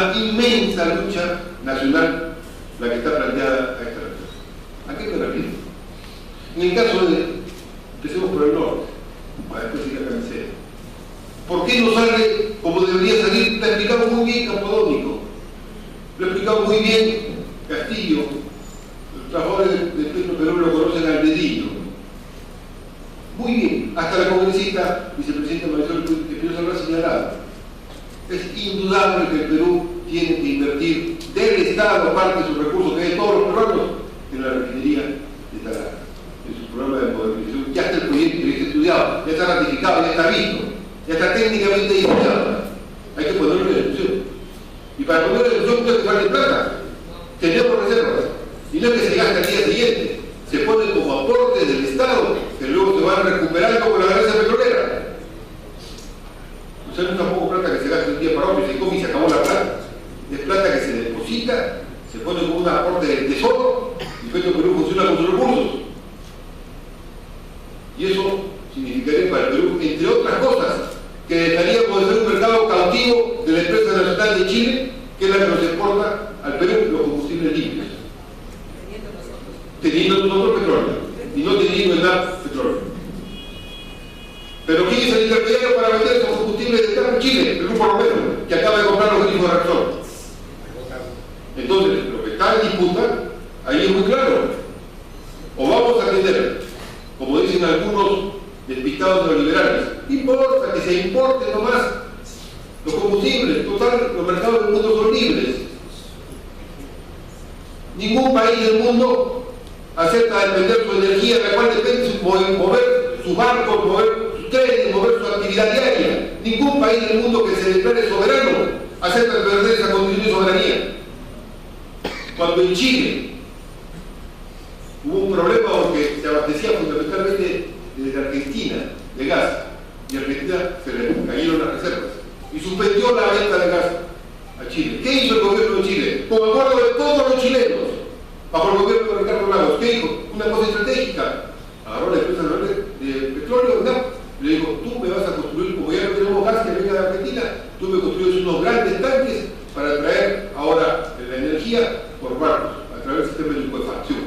una inmensa lucha nacional la que está planteada a esta altura. ¿A qué me refiero? En el caso de, empecemos por el norte, para después ir a Camisea. ¿Por qué no sale como debería salir? Lo ha explicado muy bien Campodónico, lo ha explicado muy bien Castillo, los trabajadores de Perú lo conocen al dedillo. Muy bien, hasta la congresista vicepresidenta Marisol Espinosa lo ha señalado. Es indudable que el Perú tiene que invertir del Estado parte de sus recursos, que de todos los peruanos, en la refinería de Tarata, en su programa de modernización. Ya está el proyecto, ya está estudiado, ya está ratificado, ya está visto, ya está técnicamente diseñado. Hay que ponerlo en ejecución. Y para ponerlo en ejecución no es que falte plata. Tenemos reservas. Y no es que se gasta el día siguiente. Se pone como aporte del Estado, que luego se van recuperando con la ganancia petrolera. O sea, no es tampoco plata que se gasta de un día para otro y se come y se acabó la plata. Es plata que se deposita, se pone como un aporte del tesoro, y Petro Perú funciona con sus recursos. Y eso significaría para el Perú, entre otras cosas, que dejaríamos de ser un mercado cautivo de la empresa nacional de Chile, que es la que nos exporta al Perú los combustibles limpios. Teniendo nosotros petróleo y no teniendo el NAP petróleo. Pero ¿quién es el intermediario para vender esos combustibles de TAP en Chile? El Grupo Romero, que acaba de comprar los grifos de Repsol. Entonces, lo que está en disputa, ahí es muy claro. O vamos a atender, como dicen algunos despistados neoliberales, importa que se importen nomás los combustibles, total, los mercados del mundo son libres. Ningún país del mundo acepta depender su energía, de la cual depende mover sus barcos, mover sus trenes, mover su actividad diaria. Ningún país del mundo que se declare soberano acepta perder esa condición de soberanía. Cuando en Chile hubo un problema porque se abastecía fundamentalmente desde Argentina de gas, y Argentina se le cayeron las reservas y suspendió la venta de gas a Chile. ¿Qué hizo el gobierno de Chile? Con acuerdo de todos los chilenos, bajo el gobierno de Ricardo Lagos. ¿Qué dijo? Una cosa estratégica. Agarró la empresa de petróleo, ¿verdad? Le dijo, tú me vas a construir, como ya no tenemos gas que venga de Argentina, tú me construyes unos grandes tanques para traer ahora la energía por barcos, a través del sistema de licuefacción.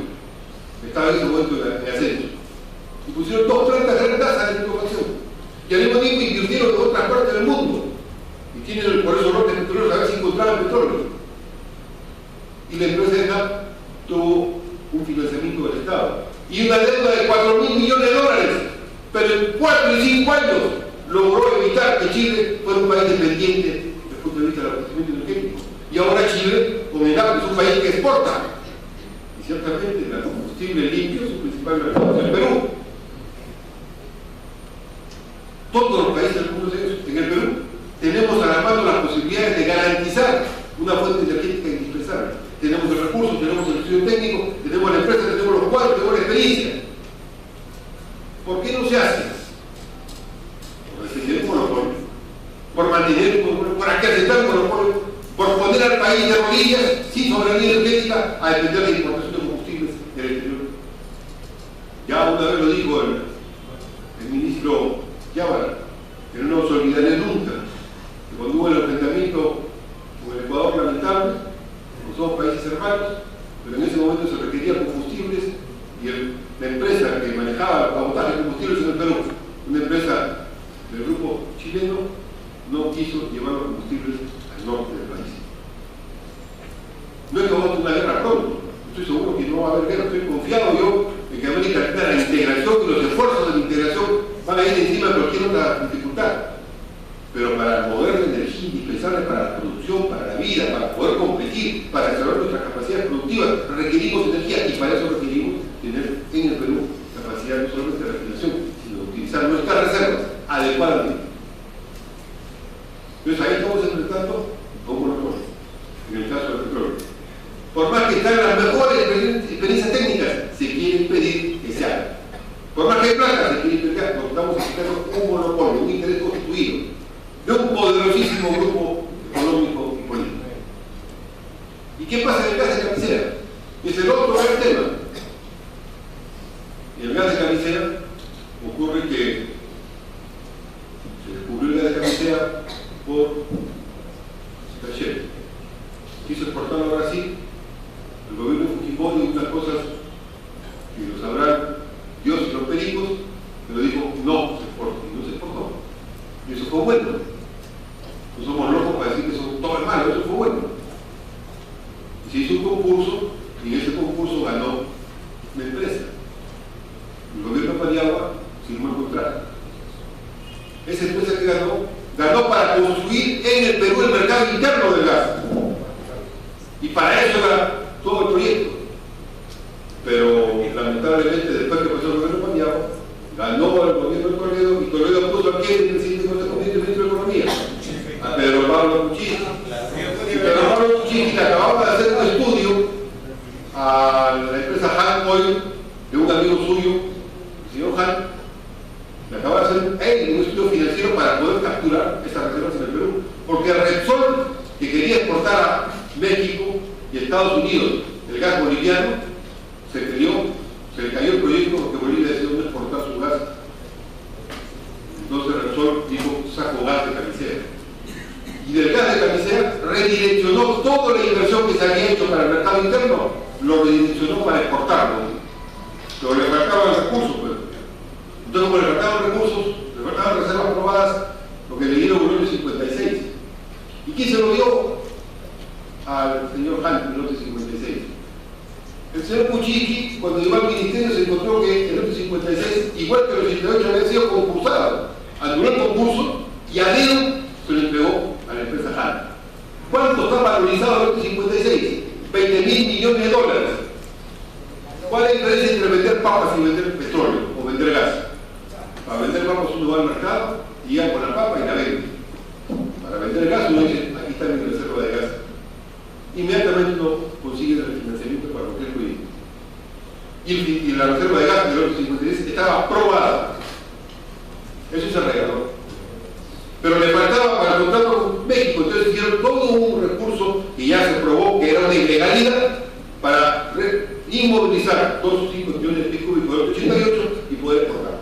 Estaba en ese momento en ascenso. Y pusieron 2 plantas grandes de licuefacción. Y al mismo tiempo invirtieron en otras partes del mundo. Y tienen por eso norte petroleros a ver si encontraban petróleo. Y la empresa de NAP tuvo un financiamiento del Estado y una deuda de 4.000 millones de dólares, pero en 4 y 5 años logró evitar que Chile fuera un país dependiente desde el punto de vista del abastecimiento energético. Y ahora Chile, con el NAP, es un país que exporta, y ciertamente el combustible limpio es su principal mercado en el Perú. Todos los países del mundo en el Perú tenemos a la mano las posibilidades de garantizar una fuente energética indispensable. Tenemos el recurso, tenemos el estudio técnico, tenemos la empresa, tenemos los cuadros, tenemos la experiencia. ¿Por qué no se hace? Por defender un monopolio, por mantener un monopolio, por acatar un monopolio, por poner al país de rodillas sin soberanía energética a depender de la importación de combustibles del exterior. Ya una vez lo dijo el ministro Yábara, que no nos olvidaré nunca, que cuando hubo el enfrentamiento con el Ecuador lamentable, somos países hermanos, pero en ese momento se requerían combustibles y la empresa que manejaba el cabotaje de combustibles en el Perú, una empresa del grupo chileno, no quiso llevar los combustibles al norte del país. No es que vamos a tener una guerra pronto, estoy seguro que no va a haber guerra, estoy confiado yo en que América Latina, la integración y los esfuerzos de la integración van a ir encima de cualquier otra dificultad. Pero para mover la energía indispensable para la producción, para la vida, para poder competir, para desarrollar nuestras capacidades productivas, requerimos energía, y para eso requerimos tener en el Perú capacidad no solamente de refinación, sino de utilizar nuestras reservas adecuadamente. Entonces ahí estamos enfrentando a un monopolio, en el caso del petróleo. Por más que están las mejores experiencias técnicas, se quiere impedir que se haga. Por más que hay plata, se quiere impedir, porque estamos enfrentando un monopolio, un interés constituido de un poderosísimo grupo económico y político. ¿Y qué pasa en el gas de Camisea? Es el otro gran tema. En el gas de Camisea ocurre que se descubrió el gas de Camisea por Taller. quiso exportarlo a Brasil, el gobierno de Fujimori, unas cosas que lo sabrán Dios y los pericos, pero dijo no se exporta, y no se exportó. Y eso fue bueno. No somos locos para decir que eso todo es malo, eso fue bueno. Y se hizo un concurso, y en ese concurso ganó una empresa. El gobierno de Paniagua firmó el contrato. Esa empresa que ganó para construir en el Perú el mercado interno del gas. Y para eso era todo el proyecto. Pero lamentablemente, después que pasó el gobierno de Paniagua, ganó el gobierno de Toledo, y Toledo puso aquí el presidente del Consejo de Ministro de Economía, a Pedro Pablo Kuczynski. Y Pedro Pablo Kuczynski acababa de hacer un estudio a la empresa Han Oil de un amigo suyo, el señor Han, le acaba de hacer él un estudio financiero para poder capturar estas reservas en el Perú, porque Repsol, que quería exportar a México y Estados Unidos el gas boliviano, se le cayó el proyecto porque Bolivia decidió no exportar su gas. Entonces Repsol dijo, saco gas de Camisea. Y del gas de Camisea redireccionó toda la inversión que se había hecho para el mercado interno, lo redireccionó para exportarlo. Pero le faltaban recursos, pues. Entonces, como le faltaban recursos, le faltaban reservas probadas, lo que le dieron en el lote 56. ¿Y quién se lo dio? Al señor Han, en el lote 56. El señor Kuczynski, cuando llegó al ministerio, se encontró que el lote 56, igual que el 88, había sido concursado. Anuló el concurso y a dedo se lo entregó a la empresa Han. ¿Cuánto está valorizado el lote 56? 20.000 millones de dólares. ¿Cuál es la diferencia entre vender papas y vender petróleo o vender gas? Para vender papas uno va al mercado y llega con la papa y la vende. Para vender gas uno dice, aquí está mi reserva de gas. Inmediatamente uno consigue el financiamiento para cualquier proyecto. Y la reserva de gas del lote 56 estaba aprobada. Eso se regaló. Pero le faltaba para el contrato con México, entonces hicieron todo un recurso que ya se probó que era una ilegalidad para inmovilizar todos sus 5 millones de pies cúbicos del 88 y poder exportar.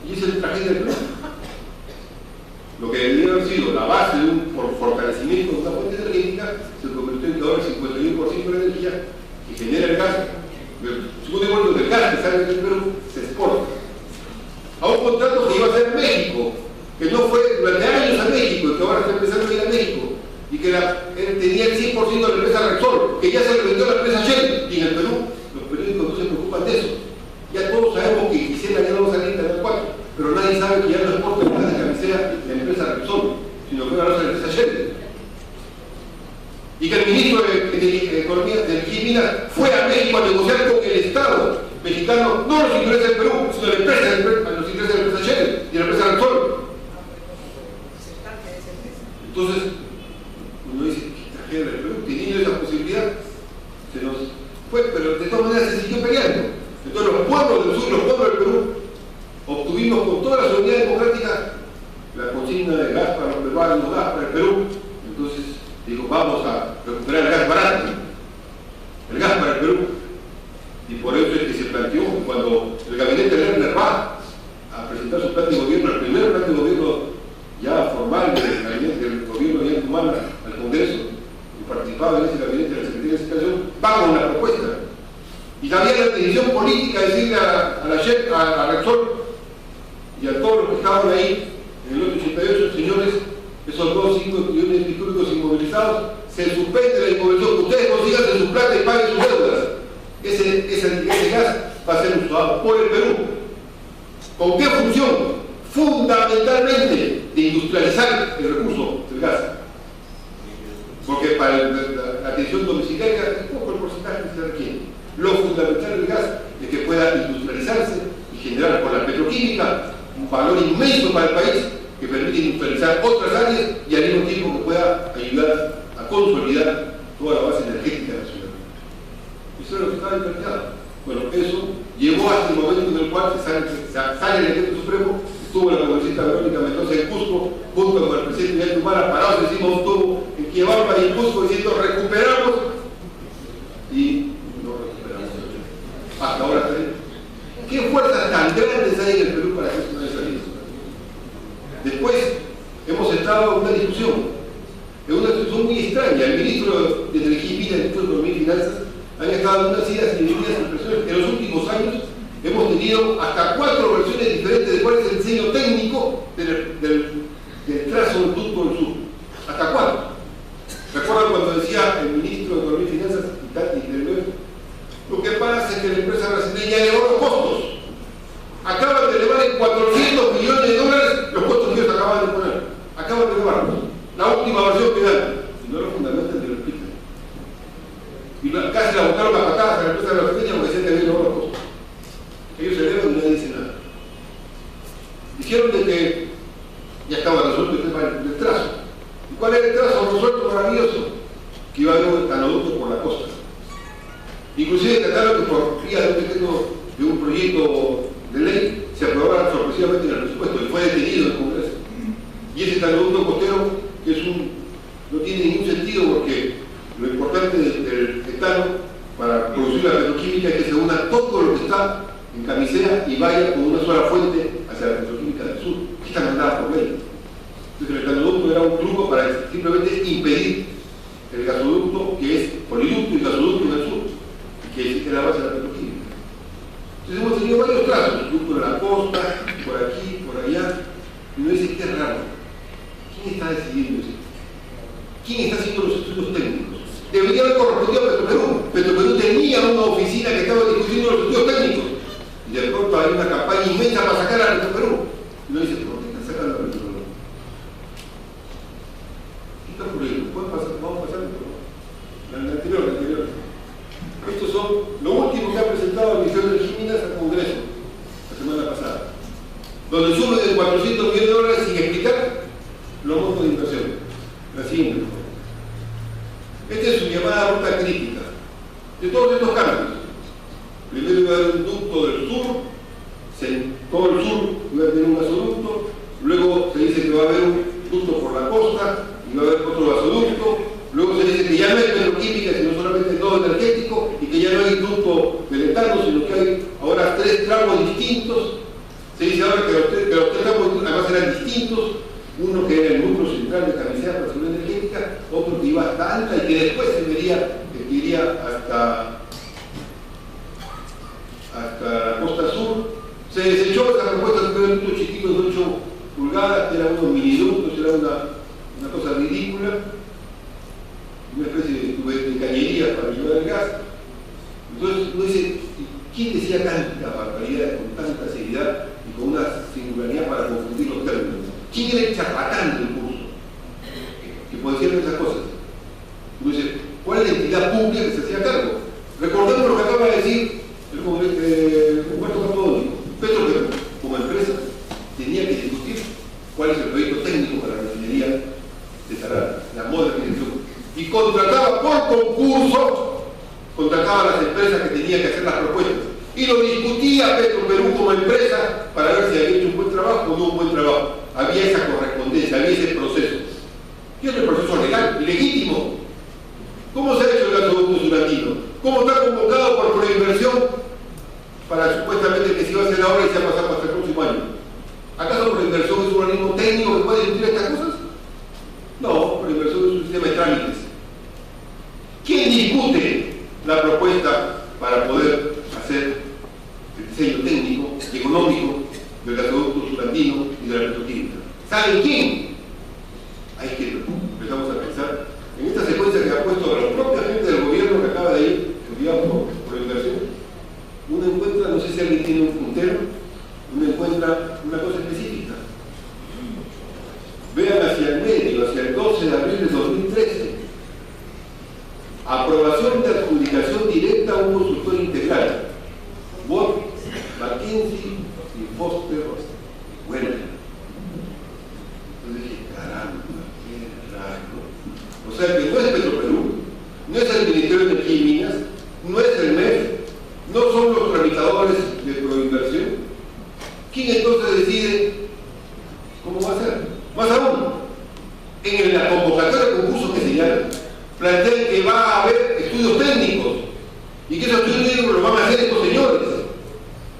Y esa es la tragedia del Perú. Lo que debería haber sido la base de un fortalecimiento de una fuente energética se convirtió en que ahora el 51% de la energía que genera el gas, el 51% del gas que sale del Perú, se exporta. A un contrato que iba a ser México, que no fue durante años a México y que ahora está empezando a ir a México, y que él tenía el 100% de la empresa Repsol, que ya se le vendió a la empresa Shell, y en el Perú los periódicos no se preocupan de eso. Ya todos sabemos que quisiera ya no salir de 4, pero nadie sabe que ya no exporta el gas de Camisea la empresa Repsol, sino que ahora es la empresa Shell. Y que el ministro de Economía de Energía y Minas fue a México a negociar con el Estado mexicano, no los intereses del Perú, sino los intereses de la empresa Shell y de la empresa Repsol. Entonces, uno dice, ¿qué tragedia del Perú? Teniendo esa posibilidad, se nos fue, pero de todas maneras se siguió peleando. Entonces los pueblos del sur y los pueblos del Perú obtuvimos con toda la soberanía democrática la consigna de gas para los peruanos, gas para el Perú. Entonces dijo, vamos a recuperar el gas barato, el gas para el Perú. Y por eso es que se planteó, cuando el gabinete de Lerner va a presentar su plan de gobierno, el primer plan de gobierno ya formal del gabinete del gobierno de Humana al Congreso, y participaba en ese gabinete de la Secretaría de Educación, va con la propuesta. Y había la decisión política de decirle a Repsol y a todos los que estaban ahí en el lote 88, señores, esos 2,5 millones de pies cúbicos inmovilizados, se suspende la inmovilización, que ustedes consigan de su plata y paguen sus deudas. Ese gas va a ser usado por el Perú. ¿Con qué función? Fundamentalmente de industrializar el recurso del gas. Porque para la atención domiciliaria es poco el porcentaje que se requiere. Lo fundamental del gas es que pueda industrializarse y generar por la petroquímica un valor inmenso para el país que permite industrializar otras áreas y al mismo tiempo que pueda ayudar a consolidar toda la base energética nacional. Eso es lo que estaba planteado. Bueno, eso llevó hasta el momento en el cual sale el decreto supremo. Estuvo la congresista Verónica Mendoza en Cusco, junto con el presidente Miguel Humana, parados encima de un tubo en Quiabarpa y en Cusco, diciendo recuperamos, y no recuperamos. Hasta ahora, ¿qué fuerzas tan grandes hay en el Perú para que eso no haya salido? Después, hemos estado en una discusión son muy extrañas. El ministro de Energía y Minas, el ministro de Economía y Finanzas, han estado en unas ideas y medidas impresionantes. En los últimos años hemos tenido hasta 4 versiones diferentes de cuál es el diseño técnico del trazo del ducto del sur. Hasta 4. ¿Recuerdan cuando decía el ministro de Economía y Finanzas, lo que pasa es que la empresa brasileña elevó los costos? Acaban de elevar en $400 millones los costos que ellos acaban de poner. Acaban de elevarlos. La última versión que dan. Y no lo fundamentan ni lo explican. Y casi la botaron a patadas a la empresa brasileña porque decían que había elevado los costos. Ellos se elevan y nadie dice nada. Dijeron de que ya estaba resuelto el tema del trazo. ¿Y cuál era el trazo resuelto maravilloso? Que iba a haber un gasoducto por la costa. Inclusive trataron que por vía de un proyecto de ley se aprobara sorpresivamente en el presupuesto y fue detenido en el Congreso. Y ese gasoducto costero que no tiene ningún sentido porque lo importante del etano para producir la petroquímica es que se una todo lo que está en Camisea y vaya con una sola fuente hacia la petroquímica del sur, que está mandada por ley. Entonces el gasoducto era un truco para simplemente impedir el gasoducto que es poliducto y gasoducto en el sur, que es la base de la petroquímica. Entonces hemos tenido varios trazos, ducto de la costa, por aquí, por allá, y uno dice, qué raro. ¿Quién está decidiendo eso? ¿Quién está haciendo los estudios técnicos? Debería haber correspondido a Petroperú. Petroperú tenía una oficina que estaba discutiendo los estudios técnicos. Y de pronto hay una campaña inmensa para sacar a Petroperú. Y uno dice, ¿por qué están sacando a Petroperú? ¿Qué está ocurriendo? Vamos a pasar la anterior. Estos son lo último que ha presentado el Ministerio de Energía y Minas al Congreso la semana pasada, donde sube de $400 millones sin explicar los montos de inversión. La siguiente. Esta es su llamada ruta crítica de todos estos cambios. Primero iba a haber un ducto del sur, todo el sur iba a tener un gasoducto, luego se dice que va a haber un ducto por la costa y va a haber otro gasoducto, luego se dice que ya no hay petroquímica sino solamente todo energético y que ya no hay ducto del etano sino que hay ahora 3 tramos distintos. Se dice ahora que los 3 tramos además eran distintos, uno que era el núcleo central de Camisea para la seguridad energética, otro que iba hasta Alta y que después se vería que iría hasta la costa sur. Se desechó esa propuesta de ductos chiquitos de 8 pulgadas, que eran unos miniductos, era una cosa ridícula, una especie de cañerías para llevar el gas. Entonces uno dice, ¿quién decía tanta barbaridad con tanta seriedad y con una singularidad para confundir los términos? ¿Quién era el charlatán del curso que podía decir esas cosas? Uno dice, ¿cuál es la entidad pública que se hacía cargo? Recordemos lo que acaba de decir el Humberto Campodónico. Petroperú, como empresa, tenía que discutir cuál es el proyecto técnico para la refinería de Tarara, la modernización. Y contrataba por concurso, contrataba a las empresas que tenían que hacer las propuestas. Y lo discutía Petroperú como empresa para ver si había hecho un buen trabajo o no un buen trabajo. Había esa correspondencia, había ese proceso. ¿Qué es el proceso legal y legítimo? ¿Cómo se ha hecho el gasoducto surandino? ¿Cómo está convocado por Proinversión para supuestamente que se iba a hacer ahora y se va a pasar hasta el próximo año? ¿Acaso Proinversión es un organismo técnico que puede discutir estas cosas? No, Proinversión es un sistema de trámites. ¿Quién discute la propuesta para poder hacer el diseño técnico y económico del gasoducto surandino y de la petroquímica? ¿Saben quién? Hay que empezamos a pensar en esta secuencia que ha puesto a la propia gente del gobierno que acaba de ir, digamos, por inversión. Uno encuentra, no sé si alguien tiene un puntero, uno encuentra una cosa específica. Vean hacia el medio, hacia el 12 de abril de 2013. Aprobación de adjudicación directa a un consultor integral. Watt, McKinsey y Foster Wellman. Entonces dije, caramba, qué raro. O sea que no es Petroperú, no es el Ministerio de Energía y Minas, no es el MEF, no son los tramitadores de Proinversión. ¿Quién entonces decide cómo va a ser? Más aún, en la convocatoria de concursos que señalan, plantean que va a haber estudios técnicos y que esos estudios técnicos los van a hacer estos señores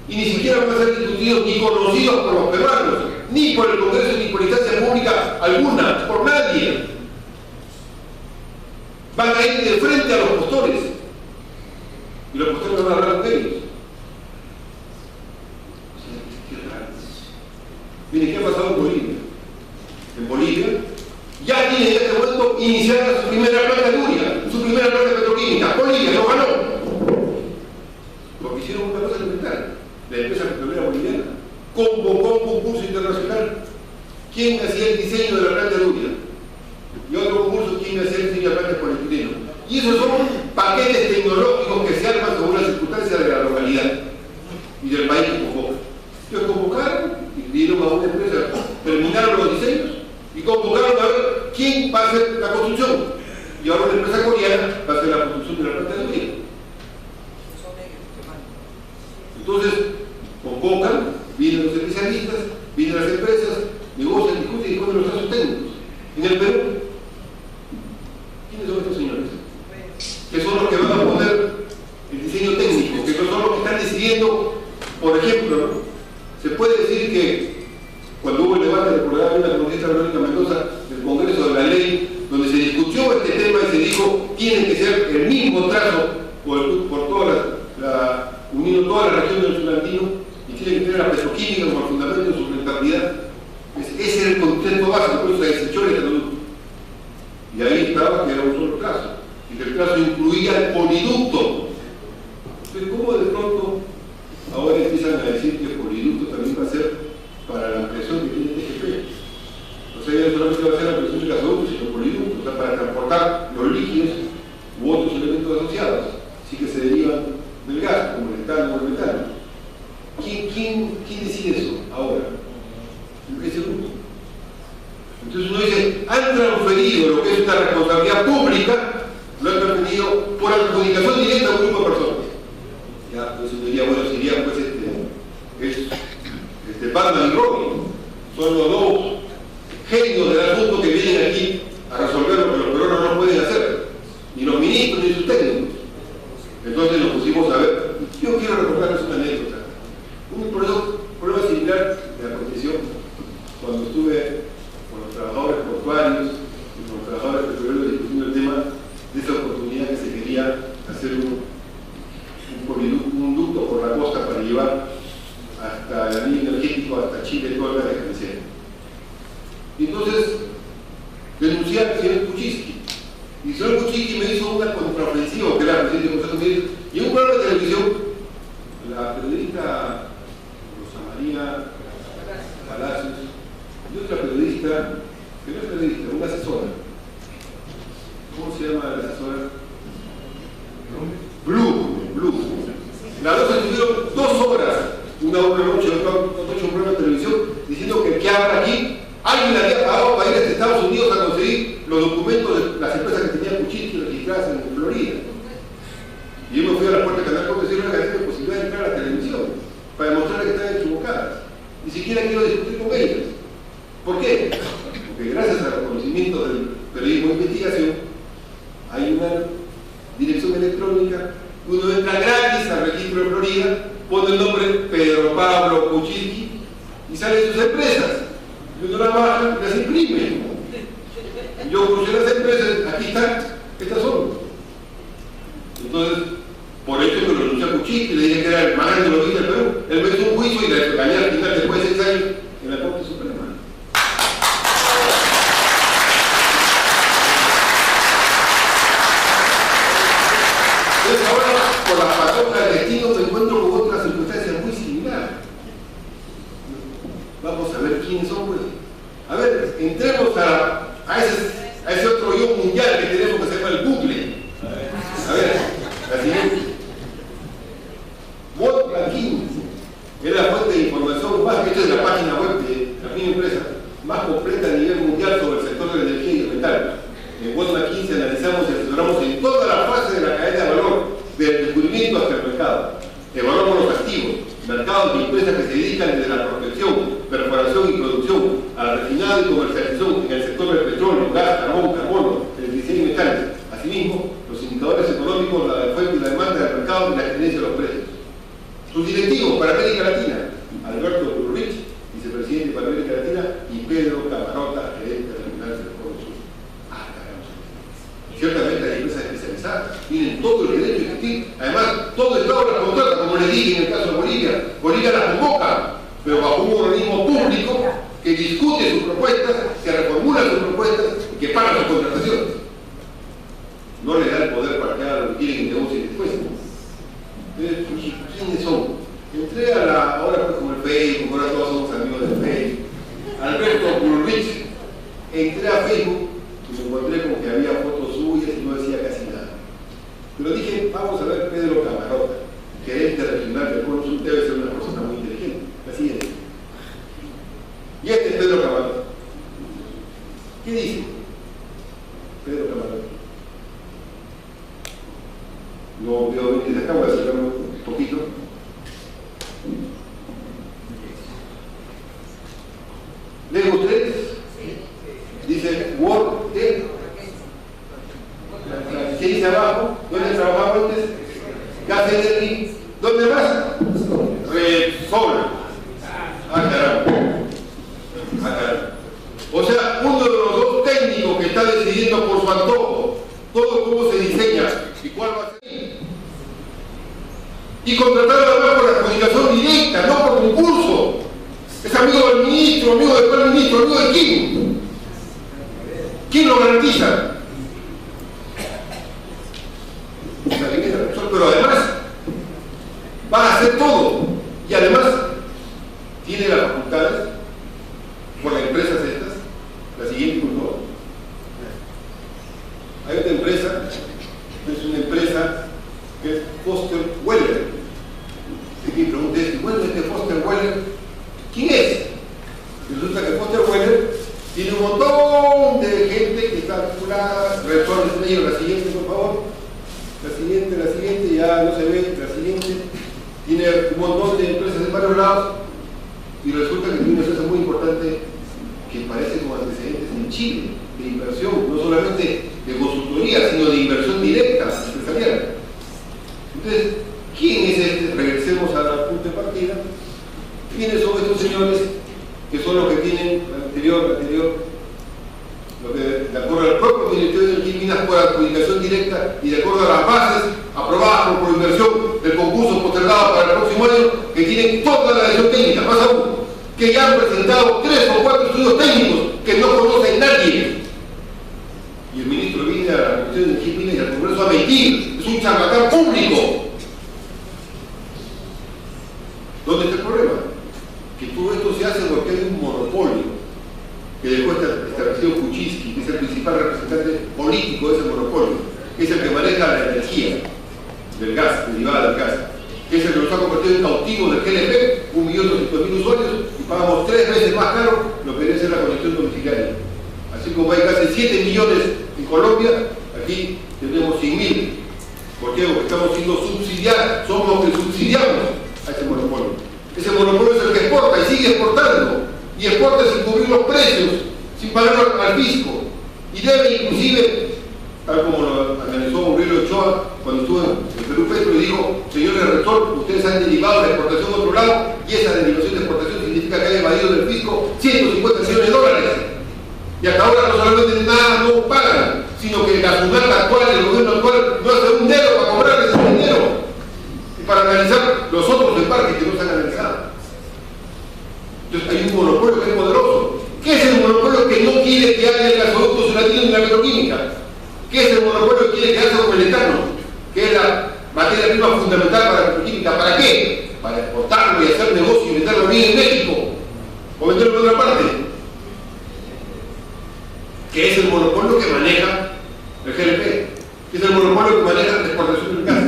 y ni siquiera van a ser discutidos ni conocidos por los peruanos, ni por el Congreso, ni por instancia pública alguna, por nadie. van a ir de frente a los postores y los postores van a hablar con ellos. Miren, ¿qué ha pasado en Bolivia? En Bolivia ya tiene en este momento iniciada su primera planta de urea, su primera planta petroquímica. Bolivia lo ganó. Porque hicieron una cosa elemental. La empresa petrolera boliviana convocó un concurso internacional. ¿Quién hacía el diseño de la planta de urea? Y otro concurso, ¿quién hacía el diseño de la planta de polietileno? Y esos son paquetes tecnológicos que se arman según las circunstancias de la localidad y del país que convoca. Ellos convocaron y dieron a una empresa, terminaron los diseños y convocaron a ver quién va a hacer la construcción. Y ahora una empresa coreana va a hacer la construcción de la planta de urea. Entonces, convocan, vienen los especialistas, vienen las empresas, negocian, discuten y ponen los casos técnicos. En el Perú, ¿quiénes son estos señores? Que son los que van a poner el diseño técnico, que son los que están decidiendo, por ejemplo, ¿no? Se puede decir que cuando hubo el debate, recordaba la congresista Verónica Mendoza, del Congreso de la Ley, donde se discutió este tema y se dijo tiene que ser el mismo trazo por toda uniendo toda la región del sur andino y tiene que tener la petroquímica como fundamento de su rentabilidad. Ese era el concepto básico, por eso se desechó el estatuto. Y ahí estaba que era un solo trazo, y que el trazo incluía el poliducto. Entonces, ¿cómo de pronto ahora empiezan a decir que el poliducto también va a ser para la ampliación que tiene TGP? O sea, ya no solamente va a ser la ampliación de gasoductos, sino el poliducto, o sea, para transportar los líquidos u otros elementos asociados, sí que se derivan del gas, como el etano o el metano. ¿Quién decide eso ahora? Ese grupo. Entonces uno dice, han transferido lo que es una responsabilidad pública, lo han transferido por adjudicación directa a un grupo de personas. Ya, entonces uno diría, bueno, sería pues Batman y Robin. Son los dos genios del asunto que vienen aquí a resolver lo que los peruanos no pueden hacer, ni los ministros ni sus técnicos. Entonces nos pusimos a ver. Yo quiero recordarles una anécdota. Un problema similar de aconteció cuando estuve con los trabajadores portuarios y con los trabajadores petroleros discutiendo el tema de esa oportunidad que se quería hacer un ducto por la costa para llevar hasta el anillo energético, hasta Chile, todo el gas de Cancela. Y entonces denuncié al señor Kuczynski. Y el señor Kuczynski me hizo una contraofensiva, que era el presidente del Consejo de Ministros, y en un programa de televisión, la periodista Rosa María Palacios y otra periodista, que no es periodista, una asesora. ¿Cómo se llama la asesora? Blue. Las dos estuvieron 2 horas, una noche, otra noche, un programa de televisión, diciendo que el que habla aquí, alguien le había pagado para ir a Estados Unidos a conseguir los documentos de las empresas que tenían Kuczynski registradas en Florida. Y yo me fui a la puerta del canal con decirle a la gente posibilidad de entrar a la televisión para demostrarle que están equivocadas. Ni siquiera quiero discutir con ellas. ¿Por qué? Porque gracias al conocimiento del periodismo de investigación hay una dirección electrónica, uno entra gratis al registro de Florida, pone el nombre Pedro Pablo Kuczynski y salen sus empresas. Y uno la baja y las imprime. Yo crucé las empresas, aquí están, estas son. Entonces, por eso que lo denunció a Kuczynski, le dije que era el más grande lobista del Perú. Él me hizo un juicio y le gané al final, después de 6 años, en la Corte Suprema. Entonces ahora, por las patojas del destino, me encuentro con otra circunstancia muy similar. Vamos a ver quiénes son, pues. A ver, entremos a ese otro yo mundial que tenemos que se llama el Google. A ver, la siguiente. World Banking es la fuente de información más, esta es la página web de la misma empresa, más completa a nivel mundial sobre el sector de la energía y el metal. En World Banking se analizamos y asesoramos en toda la fase de la cadena de valor, del descubrimiento hasta el mercado. Evaluamos los activos, mercados de empresas que se dedican desde la prospección, perforación y producción, al refinado y comercialización en el sector del petróleo, gas, carbón, carbono, electricidad y metales. Asimismo, los indicadores económicos, la oferta y la demanda del mercado y la tendencia de los precios. Sus directivos para América Latina, Alberto Burrich, vicepresidente para América Latina, y Pedro Camarota, gerente de la Terminal del Puerto Sur. Ciertamente la empresa todo el derecho a existir. Además, todo Estado las contrata, como les dije en el caso de Bolivia. Bolivia las convoca, pero bajo un organismo público que discute sus propuestas, que reformula sus propuestas y que paga sus contrataciones. No le da el poder para que haga lo que quieren y negocien después. Entonces, ¿quiénes son? Entré a la, ahora pues como el Facebook, ahora todos somos amigos del Facebook. Alberto Bullrich, entré a Facebook y me encontré como que había fotos suyas y no decía casi nada. Pero dije, vamos a ver Pedro Camarota, gerente regional del Cono Sur, debe ser una persona muy inteligente. Así es. Y este es Pedro Camarota. ¿Qué dice? Pedro Camarota. No veo bien desde acá, voy a acercarme un poquito. ¿Leen ustedes? Dice Word, ¿qué dice abajo? ¿Dónde trabajaba antes? Gas Energy. ¿Dónde más? Repsol. Caramba. O sea, uno de los dos técnicos que está decidiendo por su antojo todo cómo se diseña y cuál va a ser. Y contratar además por adjudicación directa, no por concurso. Es amigo del ministro, amigo del primer ministro, amigo de quién. ¿Quién lo garantiza? Pero además va a hacer todo. Y además tiene las facultades por las empresas estas, la siguiente por favor. Hay otra empresa, es una empresa que es Foster Weller. Y mi pregunta es, bueno, este Foster Weller, ¿quién es? Resulta que Foster Weller tiene un montón de gente que está vinculada. Retorno de ellos, la siguiente por favor. La siguiente, ya no se ve, la siguiente. Tiene un montón de empresas en varios lados y resulta que tiene una empresa muy importante que parece como antecedentes en Chile, de inversión, no solamente de consultoría, sino de inversión directa, empresarial. Entonces, ¿quién es este? Regresemos a la punta de partida. ¿Quiénes son estos señores que son los que tienen anterior, lo que de acuerdo al propio Ministerio de Energía y Minas por adjudicación directa y de acuerdo a las bases aprobadas por inversión del concurso postergado para el próximo año, que tienen toda la dirección técnica, más aún, que ya han presentado 3 o 4 estudios técnicos que no conoce nadie? Y el ministro viene a la Comisión de Energía y Minas y al Congreso a mentir. Es un charlatán público. ¿Dónde está el problema? Que todo esto se hace porque hay un monopolio que dejó establecido Kuczynski, que es el principal representante político de ese monopolio, que es el que maneja la energía del gas, derivada del gas, que es el que nos ha convertido en cautivos del GLP, 1.200.000 usuarios, y pagamos 3 veces más caro lo que debe ser la conexión domiciliaria. Así como hay casi 7 millones en Colombia, aquí tenemos 100.000. ¿Por qué? Porque estamos siendo subsidiados, somos los que subsidiamos a ese monopolio. Ese monopolio es el que exporta y sigue exportando, y exporta sin cubrir los precios, sin pagar al fisco, y debe inclusive, tal como lo analizó Aurelio Ochoa cuando estuvo en Perú Petro, y dijo, señores rector, ustedes han derivado la exportación a otro lado, y esa derivación de exportación significa que han evadido del fisco 150 millones de dólares. Y hasta ahora no solamente nada no pagan, sino que la SUNAT actual, el gobierno actual, no hace un dedo para cobrarles ese dinero y para analizar los otros embarques que no se han analizado. Entonces hay un monopolio que es poderoso. ¿Qué es el monopolio que no quiere que haya el gasoducto solatino ni la petroquímica? ¿Qué es el monopolio que quiere quedarse con el etano, que es la materia prima fundamental para la petroquímica? ¿Para qué? Para exportarlo y hacer negocio y venderlo bien en México o venderlo en otra parte. Que es el monopolio que maneja el GLP, que es el monopolio que maneja la exportación del gas,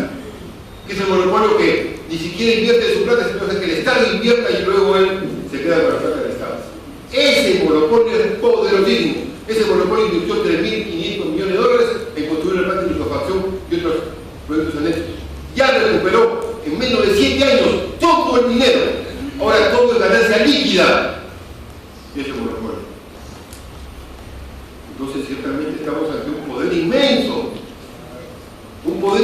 que es el monopolio que ni siquiera invierte su plata, sino que el Estado invierta y luego él se queda con la plata del Estado. Ese monopolio es poderosísimo. Ese monopolio invirtió 3.500 millones de dólares en construir el planta de liquefacción y otros proyectos anexos. Ya recuperó en menos de 7 años todo el dinero. Ahora todo es ganancia líquida de ese monopolio. Entonces ciertamente estamos ante un poder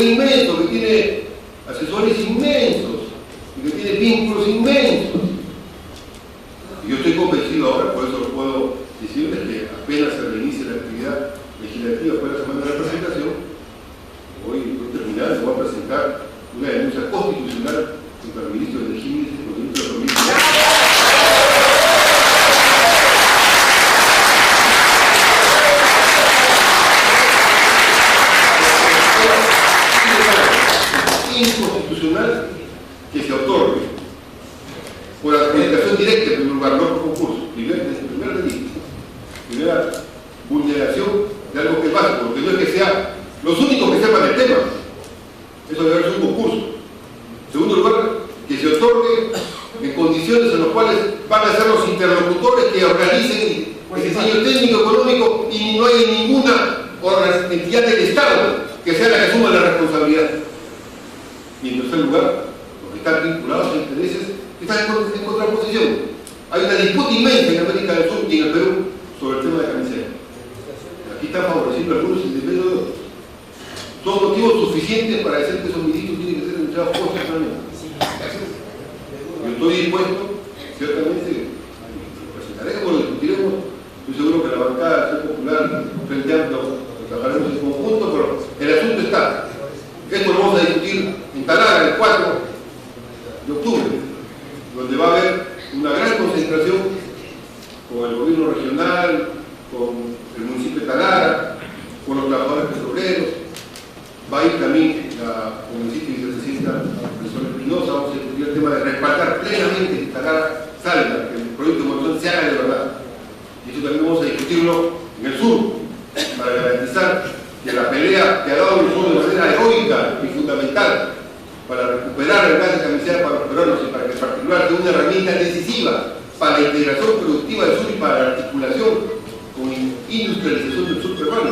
inmenso que tiene asesores inmensos y que tiene vínculos inmensos. Y yo estoy convencido ahora, por eso lo puedo decirles, que apenas se reinicie la actividad legislativa por la semana de la presentación, hoy terminar inconstitucional que se otorgue por adjudicación directa en primer lugar, no por concurso, primer delito, primera vulneración de algo que es básico, porque no es que sea los únicos que sepan el tema, eso debe ser un concurso. En segundo lugar, que se otorgue en condiciones en las cuales van a ser los interlocutores que organicen el diseño técnico económico y no hay ninguna entidad del Estado que sea la que asuma la responsabilidad. Y en tercer lugar, los que están vinculados a intereses que están en contraposición. Hay una disputa inmensa en América del Sur y en el Perú sobre el tema de camiseta. Aquí están favoreciendo algunos y depende de otros. Son motivos suficientes para decir que esos ministros tienen que ser entregados constitucionalmente. Yo estoy dispuesto, ciertamente, lo presentaremos, lo discutiremos. Estoy seguro que la bancada de Acción Popular, Frente Amplio, lo trabajaremos en conjunto, pero el asunto está. Esto lo vamos a discutir en Talara el 4 de octubre, donde va a haber una gran concentración con el gobierno regional, con el municipio de Talara, con los trabajadores petroleros. Va a ir también la municipio y vicepresidenta profesora Espinosa. Vamos a discutir el tema de respaldar plenamente que Talara salga, que el proyecto de moción se haga de verdad. Y eso también vamos a discutirlo en el sur, para garantizar que la pelea que ha dado el sur de manera heroica y fundamental para recuperar el gas de camiseta para los peruanos y para que en particular sea una herramienta decisiva para la integración productiva del sur y para la articulación con industrialización del sur peruano,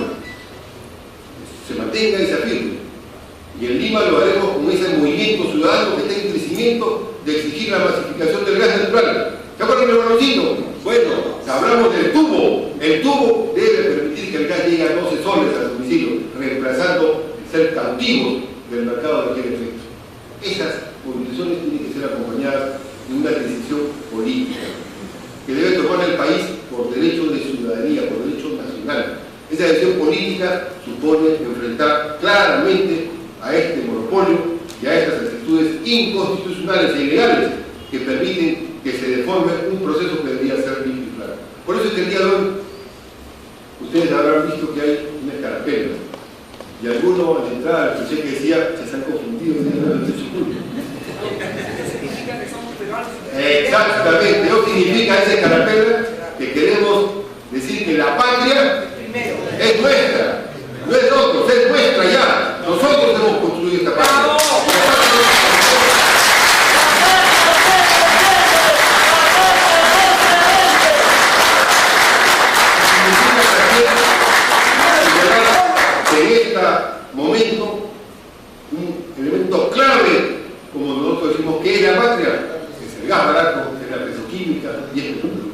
se mantenga y se afirme. Y en Lima lo haremos con ese movimiento ciudadano que está en crecimiento de exigir la masificación del gas natural. ¿Se acuerdan del Barocino? Bueno, hablamos del tubo. El tubo debe permitir que el gas llegue a 12 soles al domicilio, reemplazando el ser cautivos del mercado de aquel efecto. Esas movilizaciones tienen que ser acompañadas de una decisión política que debe tomar el país por derecho de ciudadanía, por derecho nacional. Esa decisión política supone enfrentar claramente a este monopolio y a estas actitudes inconstitucionales e ilegales que permiten que se deforme un proceso que debería ser limpio y claro. Por eso es que el día de hoy ustedes habrán visto que hay una escarapela y algunos al entrar escuché que decía que se han confundido en el derecho público. Exactamente, no significa esa escarapela que queremos decir que la patria es nuestra, no es de otros, es nuestra ya. Nosotros hemos construido esta patria. En este momento, un elemento clave, como nosotros decimos, que es la patria, es el gas barato, es la petroquímica y el petróleo.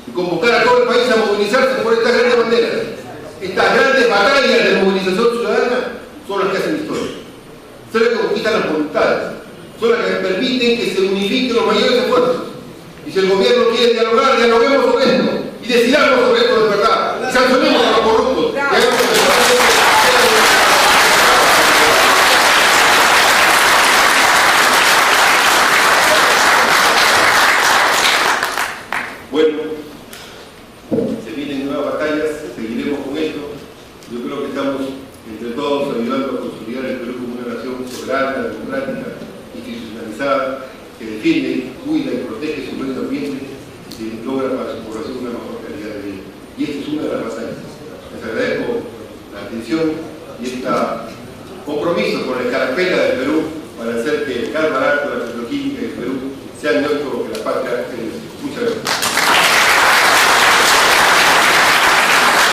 Y convocar a todo el país a movilizarse por estas grandes banderas. Estas grandes batallas de movilización ciudadana son las que hacen historia. Son las que conquistan las voluntades. Son las que permiten que se unifiquen los mayores esfuerzos. Y si el gobierno quiere dialogar, dialoguemos sobre esto. Y decidamos sobre esto de verdad. Y sancionemos a los corruptos. Bueno, se vienen nuevas batallas, seguiremos con esto. Yo creo que estamos entre todos ayudando a consolidar el Perú como una nación soberana, democrática, institucionalizada, que defiende, cuida y protege su medio ambiente y que logra para su población una mejor calidad de vida. Y esta es una de las batallas. Les agradezco la atención y este compromiso con la escarapela del Perú para hacer que el gas barato, la petroquímica y el Perú sean nuestros, que la patria es